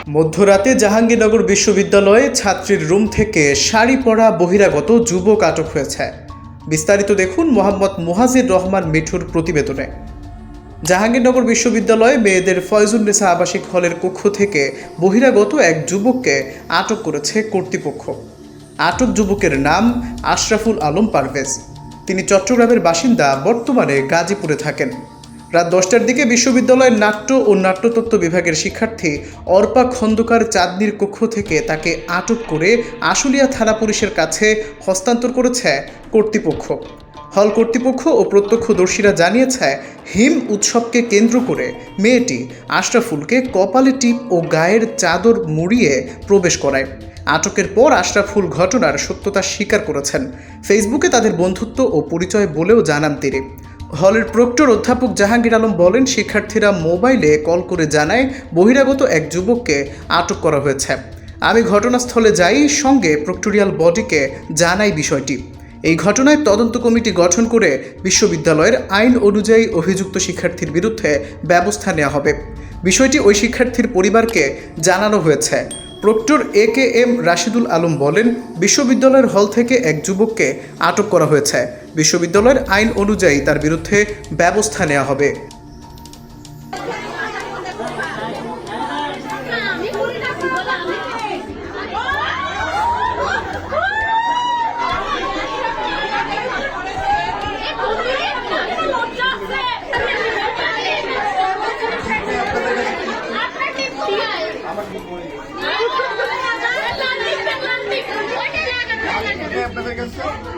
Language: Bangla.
মধ্যরাতে জাহাঙ্গীরনগর বিশ্ববিদ্যালয়ে ছাত্রীর রুম থেকে শাড়ি পরা বহিরাগত যুবক আটক হয়েছে। বিস্তারিত দেখুন মোহাম্মদ মুহাজির রহমান মিঠুর প্রতিবেদনে। জাহাঙ্গীরনগর বিশ্ববিদ্যালয়ে মেয়েদের ফয়জুন্নেসা আবাসিক হলের কক্ষ থেকে বহিরাগত এক যুবককে আটক করেছে কর্তৃপক্ষ। আটক যুবকের নাম আশরাফুল আলম পারভেজ। তিনি চট্টগ্রামের বাসিন্দা, বর্তমানে গাজীপুরে থাকেন। রাত 10টার দিকে বিশ্ববিদ্যালয়ের নাট্য ও নাট্যতত্ত্ব বিভাগের শিক্ষার্থী অর্পা খন্দকার চাঁদনীর কক্ষ থেকে তাকে আটক করে আশুলিয়া থানা পুলিশের কাছে হস্তান্তর করেছে কর্তৃপক্ষ। হল কর্তৃপক্ষ ও প্রত্যক্ষদর্শীরা জানিয়েছে, হিম উৎসবকে কেন্দ্র করে মেয়েটি আশরাফুলকে কপালে টিপ ও গায়ের চাদর মুড়িয়ে প্রবেশ করায়। আটকের পর আশরাফুল ঘটনার সত্যতা স্বীকার করেছেন। ফেসবুকে তাদের বন্ধুত্ব ও পরিচয় বলেও জানান তিনি। হলের প্রক্টর অধ্যাপক জাহাঙ্গীর আলম বলেন, শিক্ষার্থীরা মোবাইলে কল করে জানায় বহিরাগত এক যুবককে আটক করা হয়েছে। আমি ঘটনাস্থলে যাই, সঙ্গে প্রক্টোরিয়াল বডিকে জানাই বিষয়টি। এই ঘটনায় তদন্ত কমিটি গঠন করে বিশ্ববিদ্যালয়ের আইন অনুযায়ী অভিযুক্ত শিক্ষার্থীর বিরুদ্ধে ব্যবস্থা নেওয়া হবে। বিষয়টি ওই শিক্ষার্থীর পরিবারকে জানানো হয়েছে। প্রক্টর AKM রাশিদুল আলম বলেন, বিশ্ববিদ্যালয়ের হল থেকে এক যুবককে আটক করা হয়েছে। বিশ্ববিদ্যালয়ের আইন অনুযায়ী তার বিরুদ্ধে ব্যবস্থা নেওয়া হবে। আপনাদের কাছে